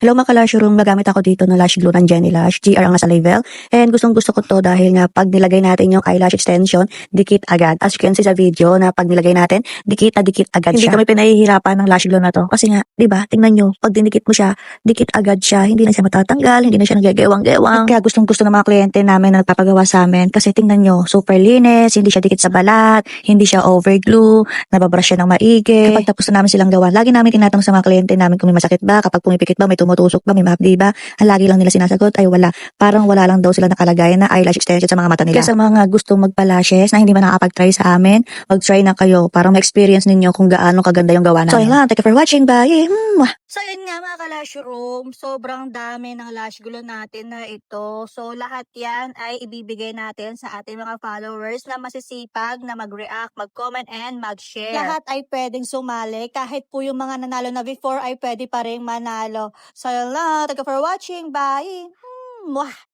Hello mga ka-lash room, gagamit ako dito ng lash glue ng Jenny Lash, GR ang nasa label. And gustong gusto ko to dahil nga pag nilagay natin yung eyelash extension, dikit agad. As you can see sa video na pag nilagay natin, dikit na dikit agad siya. Hindi kami pinahihirapan ng lash glue na to. Kasi nga, di ba, tingnan nyo, pag dinikit mo siya, dikit agad siya. Hindi na siya matatanggal, hindi na siya nagagewang-gewang. At kaya gustong gusto ng mga kliyente namin na nagpapagawa sa amin. Kasi tingnan nyo, super linis, hindi siya dikit sa balat, hindi siya overglue, nababrush siya ng maigi. Kapag tapos na namin silang gawa, lagi namin tinatanong sa mga kliyente namin kung may masakit ba, kapag pumipikit ba, may tumutusok ba, may mahapdi ba. Ang lagi lang nila sinasagot ay wala. Parang wala lang daw sila nakalagay na eyelash extension sa mga mata nila. Kaya sa mga gustong magpa-lashes na hindi man nakakapag-try sa amin, mag-try na kayo para ma-experience ninyo kung gaano kaganda yung gawa namin. So yun lang, thank you for watching, bye! So, yun nga mga ka-lash room, sobrang dami ng lash glue natin na ito. So, lahat yan ay ibibigay natin sa ating mga followers na masisipag na mag-react, mag-comment, and mag-share. Lahat ay pwedeng sumali. Kahit po yung mga nanalo na before ay pwede pa rin manalo. So, yun lang. Thank you for watching. Bye! Mwah!